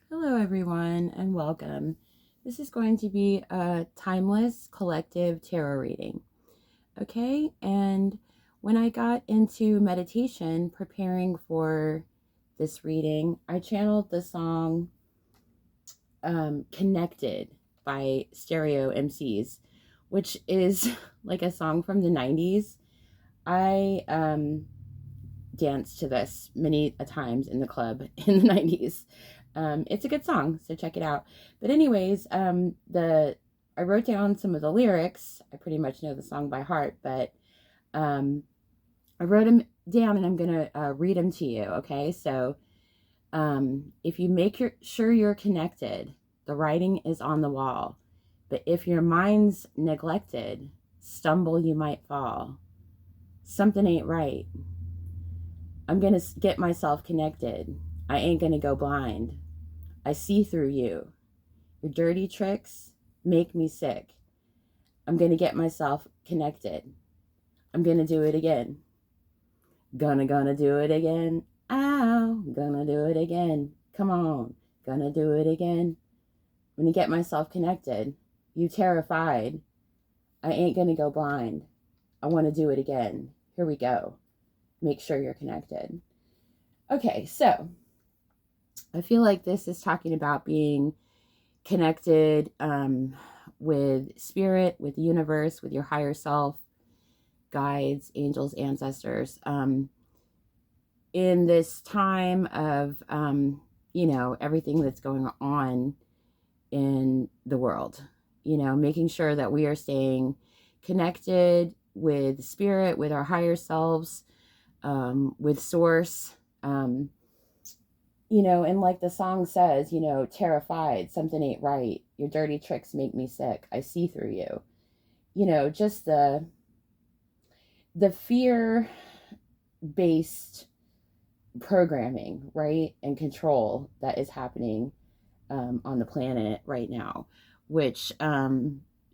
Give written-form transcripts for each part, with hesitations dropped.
Hello, everyone, and welcome. This is going to be a timeless collective tarot reading. Okay, and when I got into meditation preparing for this reading, I channeled the song Connected by Stereo MCs, which is like a song from the 90s. I danced to this many a times in the club in the 90s. It's a good song, so check it out. But anyways, I wrote down some of the lyrics. I pretty much know the song by heart, but I wrote them down and I'm gonna read them to you. Okay, so if you make sure you're connected, the writing is on the wall. But if your mind's neglected, stumble you might fall. Something ain't right. I'm going to get myself connected. I ain't going to go blind. I see through you. Your dirty tricks make me sick. I'm going to get myself connected. I'm going to do it again. Gonna do it again. Ow, gonna do it again. Come on, gonna do it again. When I get myself connected, you terrified. I ain't going to go blind. I want to do it again. Here we go. Make sure you're connected. Okay, so I feel like this is talking about being connected with spirit, with the universe, with your higher self, guides, angels, ancestors. In this time of, everything that's going on in the world, making sure that we are staying connected with spirit, with our higher selves, with source, and like the song says, terrified, something ain't right. Your dirty tricks make me sick. I see through you. Just the fear based programming, right? And control that is happening on the planet right now, which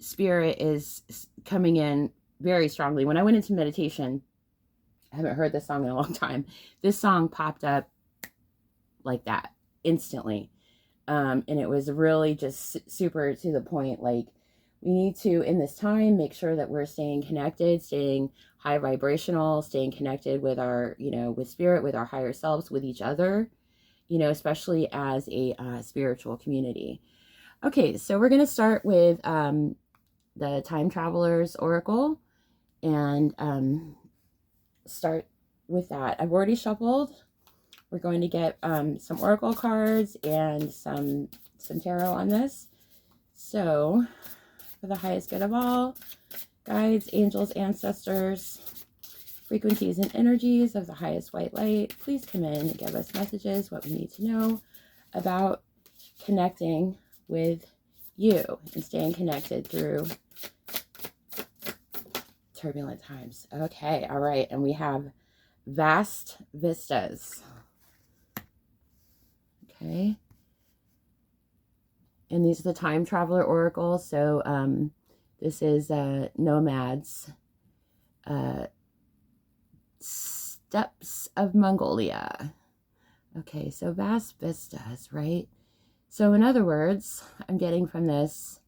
spirit is coming in very strongly. When I went into meditation, I haven't heard this song in a long time. This song popped up like that instantly. And it was really just super to the point. Like, we need to, in this time, make sure that we're staying connected, staying high vibrational, staying connected with our, with spirit, with our higher selves, with each other, especially as a spiritual community. Okay, so we're going to start with the Time Traveler's Oracle and start with that. I've already shuffled. We're going to get some oracle cards and some tarot on this. So, for the highest good of all, guides, angels, ancestors, frequencies and energies of the highest white light, please come in and give us messages, what we need to know about connecting with you and staying connected through turbulent times. Okay, all right, and we have vast vistas. Okay, and these are the Time Traveler Oracle. So this is Nomads, Steppes of Mongolia. Okay, so vast vistas, right? So in other words, I'm getting from this,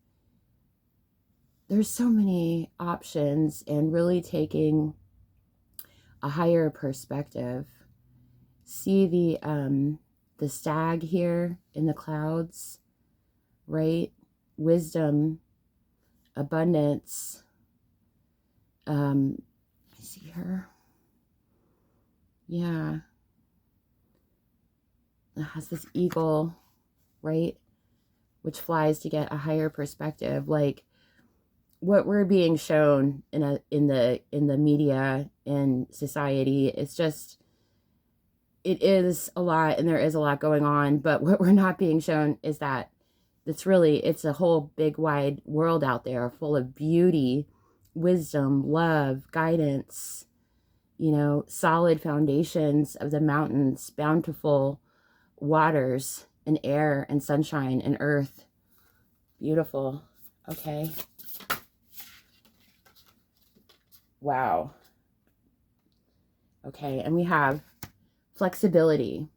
there's so many options, and really taking a higher perspective. See the stag here in the clouds, right? Wisdom, abundance. Let me see her. Yeah. It has this eagle, right? Which flies to get a higher perspective. Like, what we're being shown in the media and society, it's just, it is a lot, and there is a lot going on, but what we're not being shown is that it's a whole big wide world out there full of beauty, wisdom, love, guidance, solid foundations of the mountains, bountiful waters and air and sunshine and earth. Beautiful. Okay. Wow. Okay, and we have flexibility.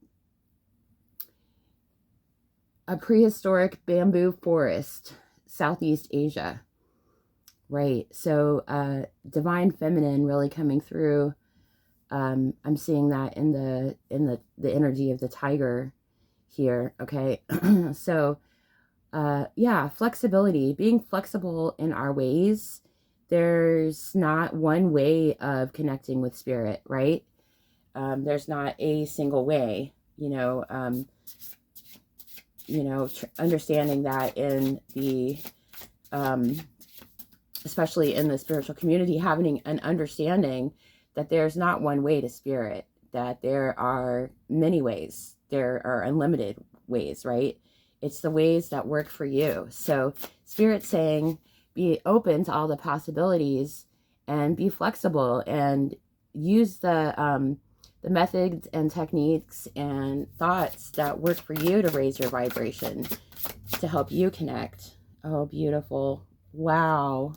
a prehistoric bamboo forest, Southeast Asia. Right. So divine feminine really coming through. I'm seeing that in the energy of the tiger here. Okay. So yeah, flexibility, being flexible in our ways. There's not one way of connecting with spirit, right? There's not a single way, understanding that in the, especially in the spiritual community, having an understanding that there's not one way to spirit, that there are many ways, there are unlimited ways, right? It's the ways that work for you. So Spirit's saying, be open to all the possibilities and be flexible and use the methods and techniques and thoughts that work for you to raise your vibration, to help you connect. Oh, beautiful. Wow.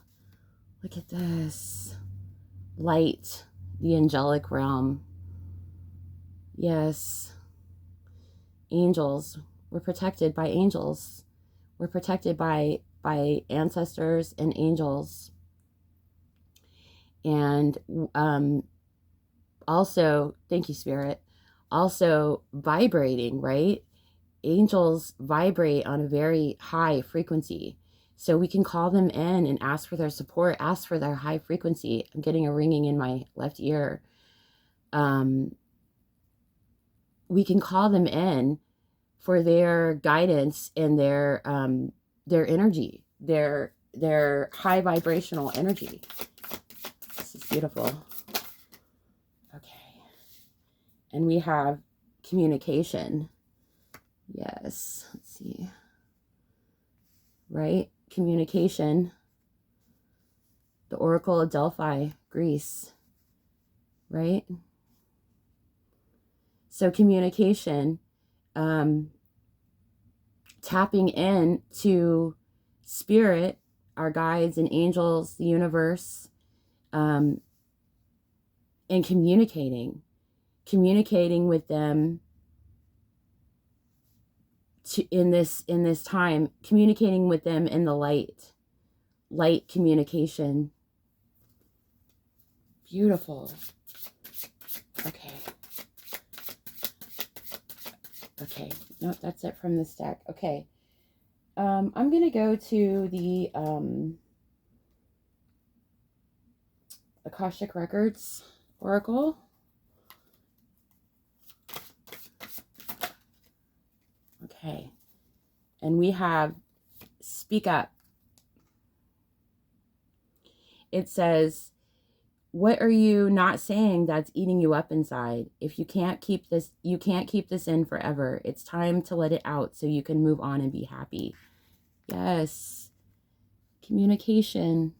Look at this. Light, the angelic realm. Yes. Angels. We're protected by angels. We're protected by ancestors and angels. And also, thank you, Spirit, also vibrating, right? Angels vibrate on a very high frequency. So we can call them in and ask for their support, ask for their high frequency. I'm getting a ringing in my left ear. We can call them in for their guidance and their energy, their high vibrational energy. This is beautiful. Okay. And we have communication. Yes. Let's see. Right? Communication. The Oracle of Delphi, Greece. Right? So communication, tapping in to spirit, our guides and angels, the universe, and communicating with them in this time, communicating with them in the light communication. Beautiful. Okay, no, that's it from this deck. Okay, I'm going to go to the Akashic Records Oracle. Okay, and we have Speak Up. It says, what are you not saying that's eating you up inside? If you can't keep this, you can't keep this in forever. It's time to let it out so you can move on and be happy. Yes. Communication.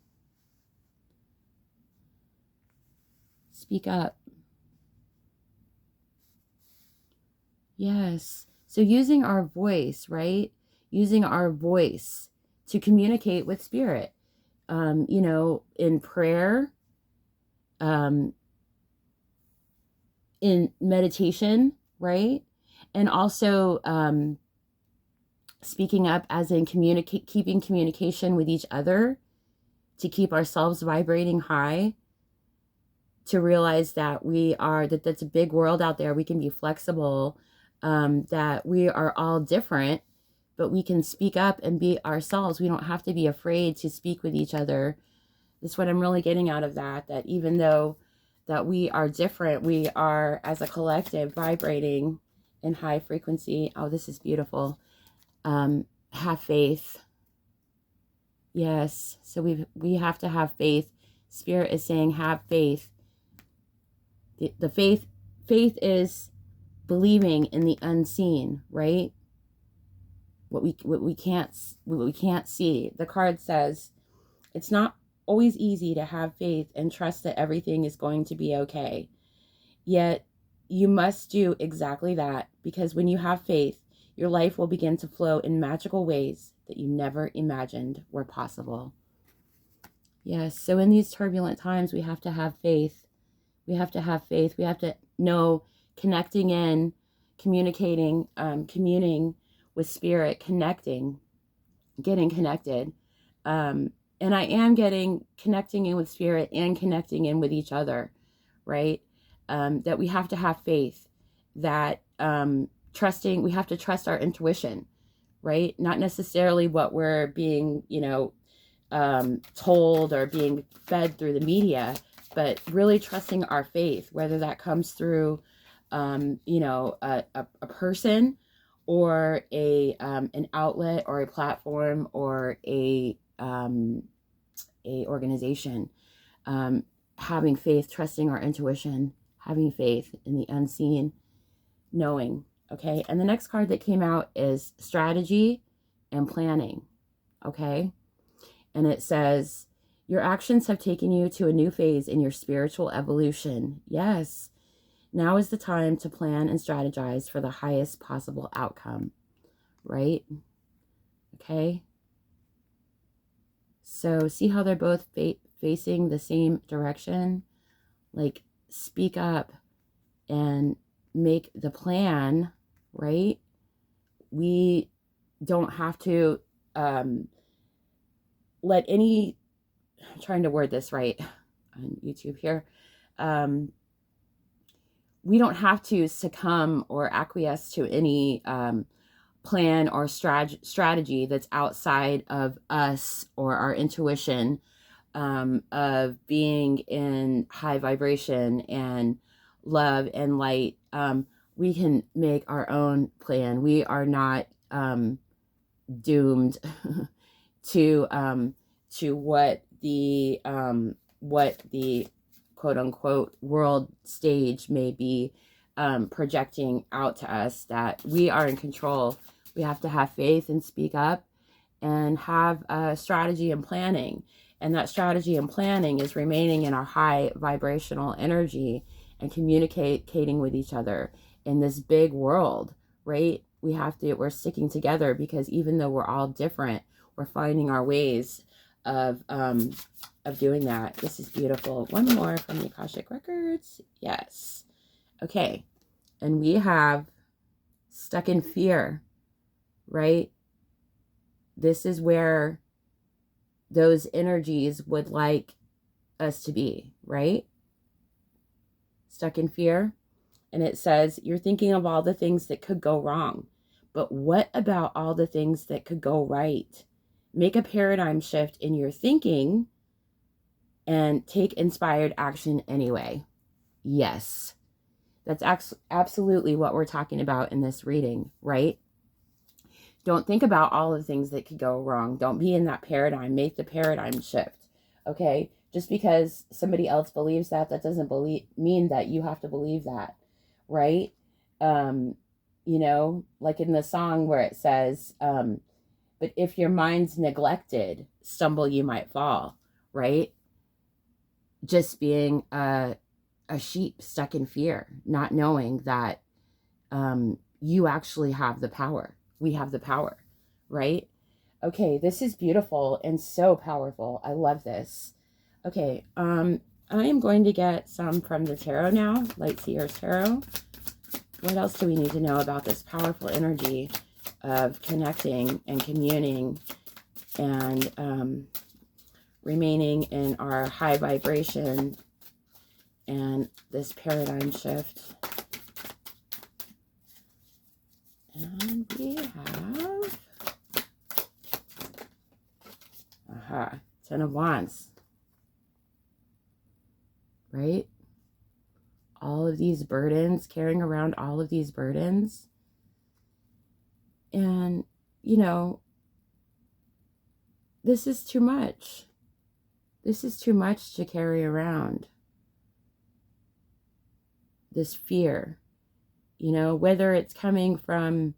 Speak up. Yes. So using our voice, right? Using our voice to communicate with spirit. In prayer, in meditation, right? And also speaking up as in keeping communication with each other to keep ourselves vibrating high, to realize that that's a big world out there. We can be flexible, that we are all different, but we can speak up and be ourselves. We don't have to be afraid to speak with each other. That's what I'm really getting out of that even though that we are different, we are as a collective vibrating in high frequency. Oh, this is beautiful. Have faith. Yes. So we have to have faith. Spirit is saying have faith. The faith is believing in the unseen, right? What we can't see. The card says it's not always easy to have faith and trust that everything is going to be okay. Yet you must do exactly that, because when you have faith, your life will begin to flow in magical ways that you never imagined were possible. Yes, so in these turbulent times, we have to have faith. We have to have faith. We have to know, connecting in, communicating, communing with spirit, getting connected. And I am connecting in with spirit and connecting in with each other, right? That we have to have faith, that we have to trust our intuition, right? Not necessarily what we're being, told or being fed through the media, but really trusting our faith, whether that comes through, a person, or an outlet, or a platform, or a organization. Having faith, trusting our intuition, having faith in the unseen, knowing. Okay, and the next card that came out is strategy and planning. Okay, and it says, your actions have taken you to a new phase in your spiritual evolution. Yes, now is the time to plan and strategize for the highest possible outcome, right? Okay, so see how they're both facing the same direction? Like, speak up and make the plan, right? We don't have to let any, I'm trying to word this right on YouTube here. We don't have to succumb or acquiesce to any plan or strategy that's outside of us or our intuition, of being in high vibration and love and light. We can make our own plan. We are not doomed to what the quote unquote world stage may be projecting out to us, that we are in control. We have to have faith and speak up and have a strategy and planning. And that strategy and planning is remaining in our high vibrational energy and communicating with each other in this big world, right? We're sticking together, because even though we're all different, we're finding our ways of doing that. This is beautiful. One more from the Akashic Records. Yes. Okay. And we have stuck in fear, right? This is where those energies would like us to be, right? Stuck in fear. And it says, you're thinking of all the things that could go wrong, but what about all the things that could go right? Make a paradigm shift in your thinking and take inspired action anyway. Yes, that's absolutely what we're talking about in this reading, right? Don't think about all the things that could go wrong. Don't be in that paradigm. Make the paradigm shift, okay? Just because somebody else believes that doesn't mean that you have to believe that, right? Like in the song where it says, but if your mind's neglected, stumble you might fall, right? Just being a sheep stuck in fear, not knowing that you actually have the power. We have the power, right? Okay, this is beautiful and so powerful. I love this. Okay, I am going to get some from the tarot now, Light Seer's Tarot. What else do we need to know about this powerful energy of connecting and communing and remaining in our high vibration and this paradigm shift? And we have, Ten of Wands, right? All of these burdens, carrying around all of these burdens. And, this is too much. This is too much to carry around. This fear, whether it's coming from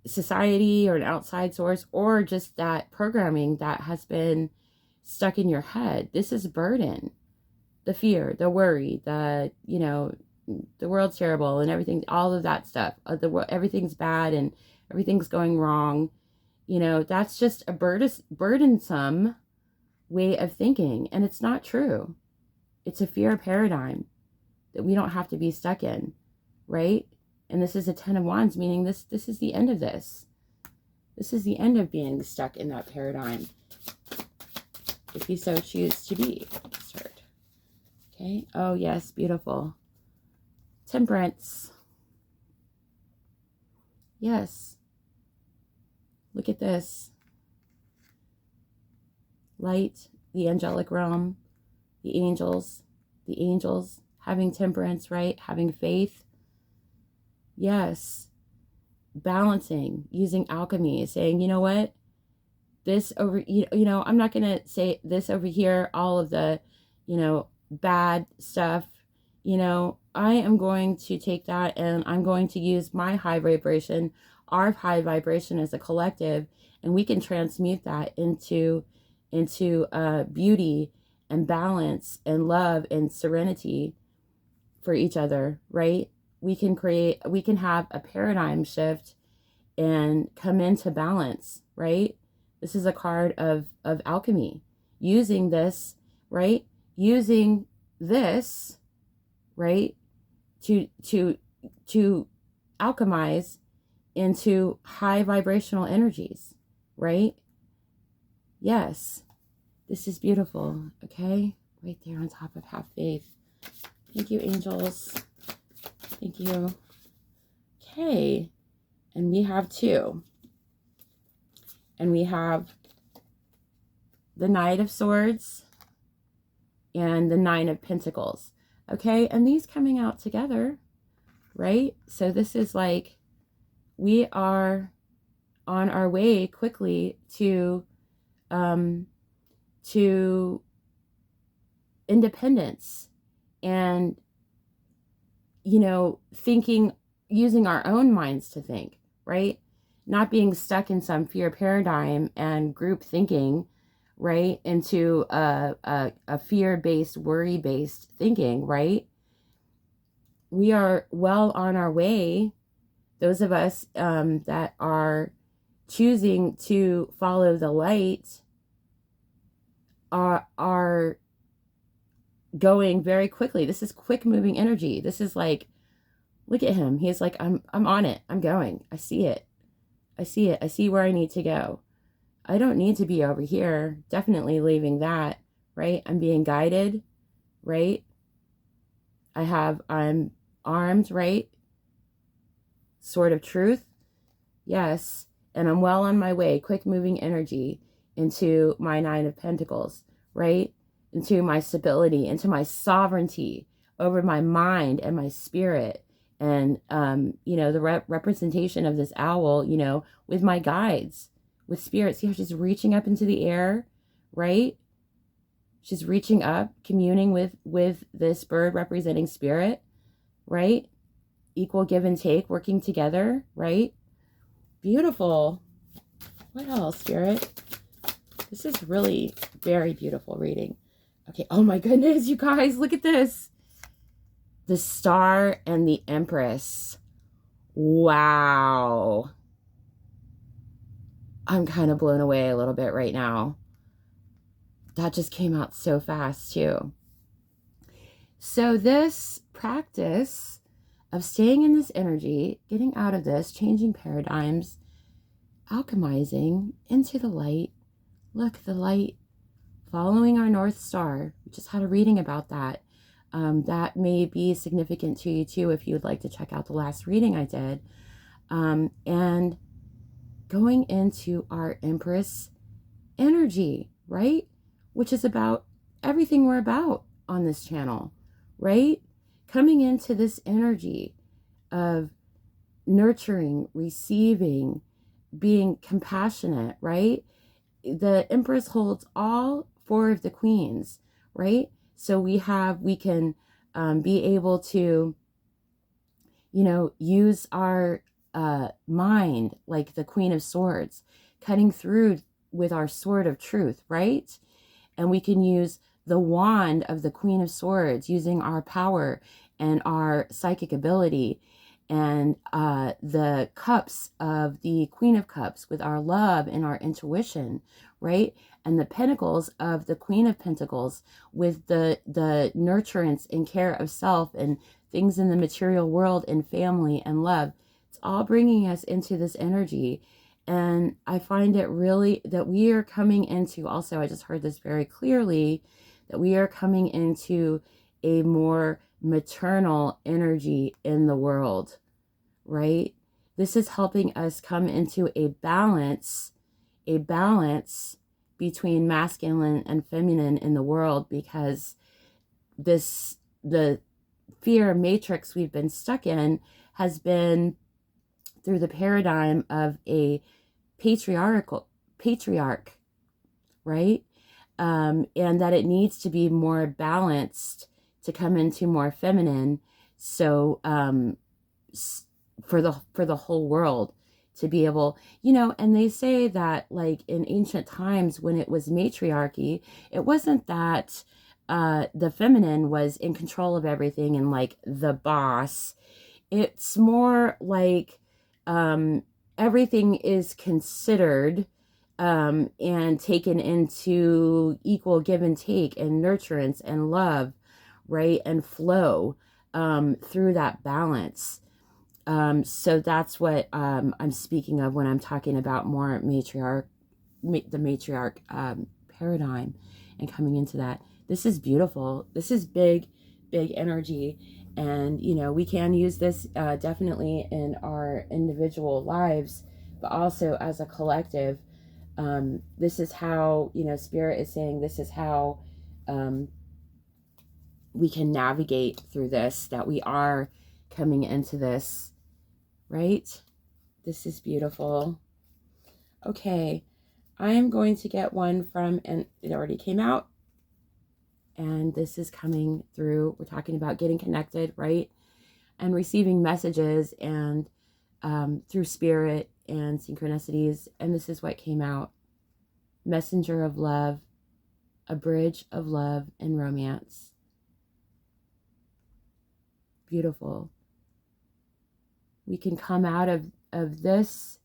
society or an outside source, or just that programming that has been stuck in your head. This is burden. The fear, the worry, the world's terrible and everything, all of that stuff. Everything's bad and everything's going wrong. That's just a burdensome way of thinking. And it's not true. It's a fear paradigm that we don't have to be stuck in, right? And this is a 10 of Wands, meaning this is the end of this. This is the end of being stuck in that paradigm, if you so choose to be. Okay. Oh, yes. Beautiful. Temperance. Yes. Look at this. Light, the angelic realm, the angels having temperance, right? Having faith. Yes. Balancing, using alchemy, saying, you know what? This over, you know, I'm not going to say this over here, all of the, you know, bad stuff. You know, I am going to take that and I'm going to use my high vibration, our high vibration as a collective, and we can transmute that into beauty and balance and love and serenity for each other, right? We can have a paradigm shift and come into balance, right? This is a card of alchemy, using this, right? Using this, right? To alchemize into high vibrational energies, right? Yes, this is beautiful. Okay, right there on top of have faith. Thank you, angels. Thank you. Okay, and we have 2. And we have the Knight of Swords and the 9 of Pentacles. Okay, and these coming out together, right? So this is like we are on our way quickly to independence, and, you know, thinking, using our own minds to think, right? Not being stuck in some fear paradigm and group thinking, right? Into a fear-based, worry-based thinking, right? We are well on our way. Those of us that are choosing to follow the light are going very quickly. This is quick moving energy. This is like, look at him. He's like, I'm on it. I'm going. I see it. I see it. I see where I need to go. I don't need to be over here. Definitely leaving that, right? I'm being guided, right? I'm armed, right? Sword of truth. Yes. And I'm well on my way, quick moving energy into my 9 of Pentacles, right? Into my stability, into my sovereignty over my mind and my spirit. And, you know, the representation of this owl, you know, with my guides, with spirits. See how she's reaching up into the air, right? She's reaching up, communing with this bird representing spirit, right? Equal give and take, working together, right? Beautiful. What else, Spirit? This is really very beautiful reading. Okay, oh my goodness, you guys, look at this. The Star and the Empress. Wow. I'm kind of blown away a little bit right now. That just came out so fast too. So this practice of staying in this energy, getting out of this, changing paradigms, alchemizing into the light. Look, the light, following our North Star. We just had a reading about that. That may be significant to you too if you would like to check out the last reading I did. And going into our Empress energy, right? Which is about everything we're about on this channel, right? Coming into this energy of nurturing, receiving, being compassionate, right? The Empress holds all 4 of the queens, right? So we can be able to, you know, use our mind like the Queen of Swords, cutting through with our sword of truth, right? And we can use the wand of the Queen of Swords, using our power and our psychic ability, and the cups of the Queen of Cups with our love and our intuition, right? And the pentacles of the Queen of Pentacles with the nurturance and care of self and things in the material world and family and love. It's all bringing us into this energy. And I find it really that we are coming into, also, I just heard this very clearly, that we are coming into a more maternal energy in the world, right? This is helping us come into a balance between masculine and feminine in the world, because the fear matrix we've been stuck in has been through the paradigm of a patriarch, right? And that it needs to be more balanced to come into more feminine. So for the whole world to be able, and they say that like in ancient times when it was matriarchy, it wasn't that the feminine was in control of everything and like the boss. It's more like everything is considered and taken into equal give and take and nurturance and love, right? And flow through that balance. So that's what I'm speaking of when I'm talking about more the matriarch paradigm and coming into that. This is beautiful. This is big energy. And, we can use this definitely in our individual lives, but also as a collective. This is how, Spirit is saying this is how we can navigate through this, that we are coming into this, right? This is beautiful. Okay, I am going to get one from, and it already came out, and this is coming through. We're talking about getting connected, right? And receiving messages and through spirit and synchronicities. And this is what came out. Messenger of love, a bridge of love and romance. Beautiful. We can come out of this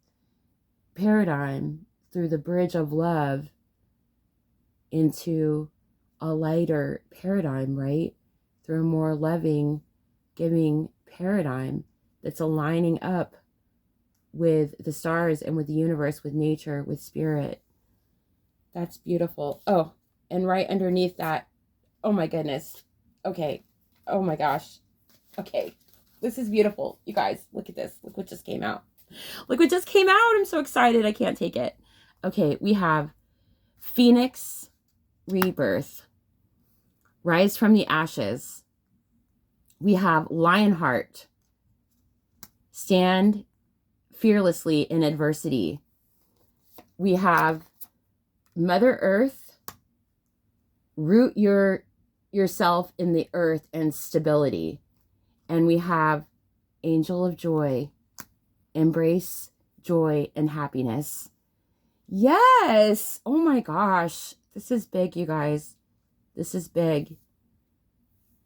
paradigm through the bridge of love into a lighter paradigm, right? Through a more loving, giving paradigm that's aligning up with the stars and with the universe, with nature, with spirit. That's beautiful. Oh, and right underneath that, oh my goodness. Okay. Oh my gosh. Okay. This is beautiful. You guys, look at this. Look what just came out. Look what just came out. I'm so excited. I can't take it. Okay, we have Phoenix Rebirth. Rise from the ashes. We have Lionheart. Stand fearlessly in adversity. We have Mother Earth. Root yourself in the earth and stability. And we have Angel of Joy. Embrace joy and happiness. Yes. Oh my gosh. This is big, you guys. This is big.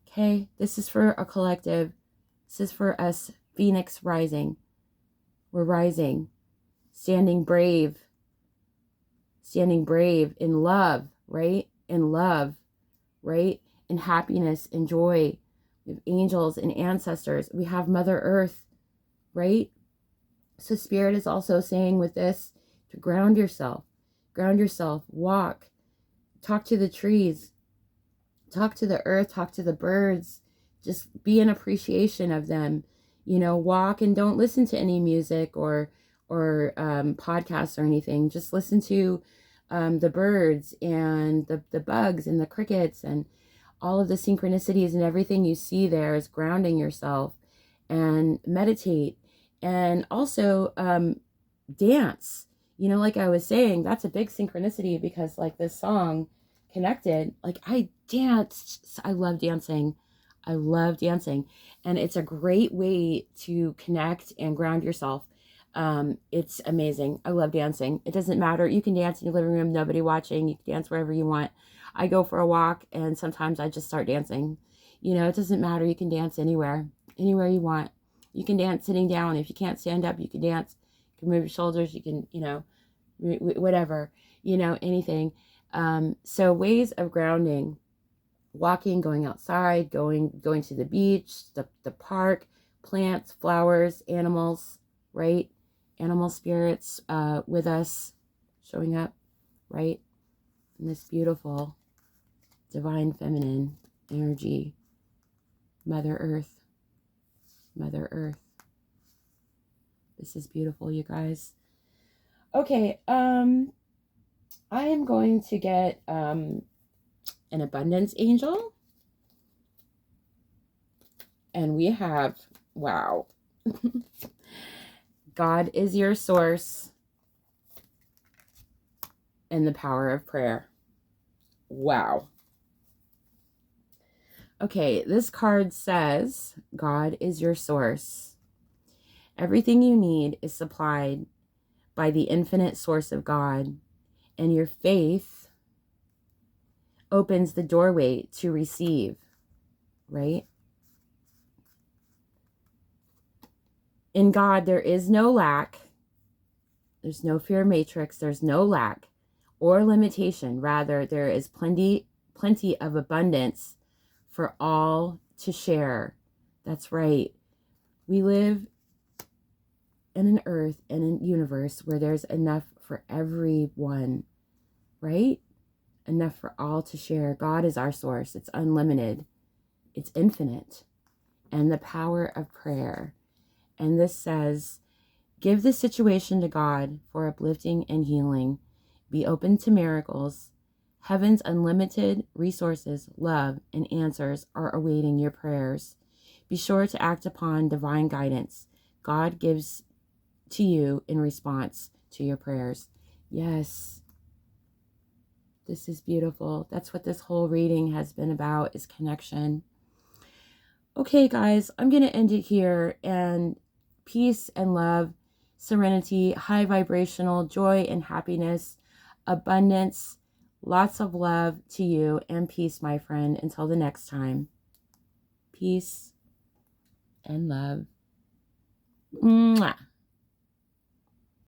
Okay. This is for a collective. This is for us, Phoenix rising. We're rising. Standing brave. Standing brave in love, right? In love, right? In happiness and joy. We have angels and ancestors. We have Mother Earth, right? So Spirit is also saying with this to ground yourself, walk, talk to the trees, talk to the earth, talk to the birds, just be in appreciation of them, walk and don't listen to any music or podcasts or anything. Just listen to the birds and the bugs and the crickets and all of the synchronicities, and everything you see there is grounding yourself, and meditate. And also dance, like I was saying, that's a big synchronicity, because like this song Connected, like I danced. I love dancing. And it's a great way to connect and ground yourself. It's amazing. I love dancing. It doesn't matter. You can dance in your living room, nobody watching. You can dance wherever you want. I go for a walk and sometimes I just start dancing. It doesn't matter. You can dance anywhere you want. You can dance sitting down. If you can't stand up, you can dance. You can move your shoulders. You can, whatever, anything. So ways of grounding: walking, going outside, going to the beach, the park, plants, flowers, animals, right? Animal spirits with us, showing up, right? In this beautiful divine feminine energy. Mother Earth. Mother Earth. This is beautiful, you guys. Okay, I am going to get an abundance angel. And we have, wow. God is your source and the power of prayer. Wow. Okay, this card says, God is your source. Everything you need is supplied by the infinite source of God, and your faith opens the doorway to receive, right? In God, there is no lack. There's no fear matrix. There's no lack or limitation. Rather, there is plenty of abundance for all to share. That's right. We live in an earth and an universe where there's enough for everyone, right? Enough for all to share. God is our source. It's unlimited. It's infinite. And the power of prayer. And this says, give the situation to God for uplifting and healing. Be open to miracles. Heaven's unlimited resources, love, and answers are awaiting your prayers. Be sure to act upon divine guidance God gives to you in response to your prayers. Yes, this is beautiful. That's what this whole reading has been about, is connection. Okay, guys, I'm going to end it here. And peace and love, serenity, high vibrational joy and happiness, abundance, lots of love to you, and peace, my friend. Until the next time, peace and love. Mwah.